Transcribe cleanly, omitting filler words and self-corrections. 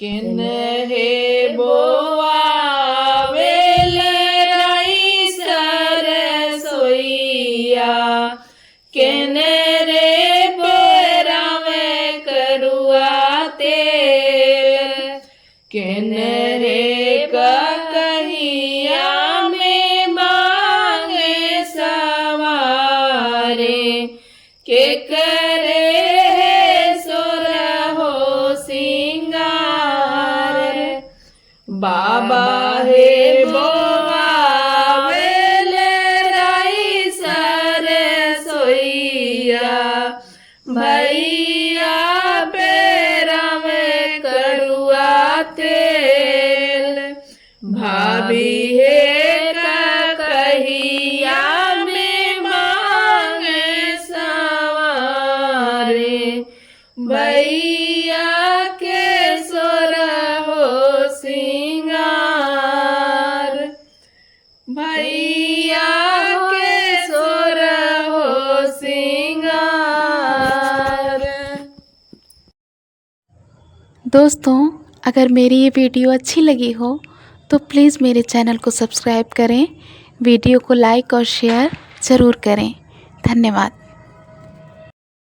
किन हे बोआवेल राई सरसोईया, किन रे पेरावे कड़ुआ तेल, किन रे कहिया में मांगे सवारे, के करे सोरहो सिंगार। बाबा हे बोआवेल राई सरसोईया, भैया पेरावे कड़ुआ तेल, भाभी हे कहिया में मांगे सवारे, भैया के सोरहो सिंगार, भैया के सोरहो सिंगार। दोस्तों, अगर मेरी ये वीडियो अच्छी लगी हो तो प्लीज़ मेरे चैनल को सब्सक्राइब करें, वीडियो को लाइक और शेयर ज़रूर करें। धन्यवाद।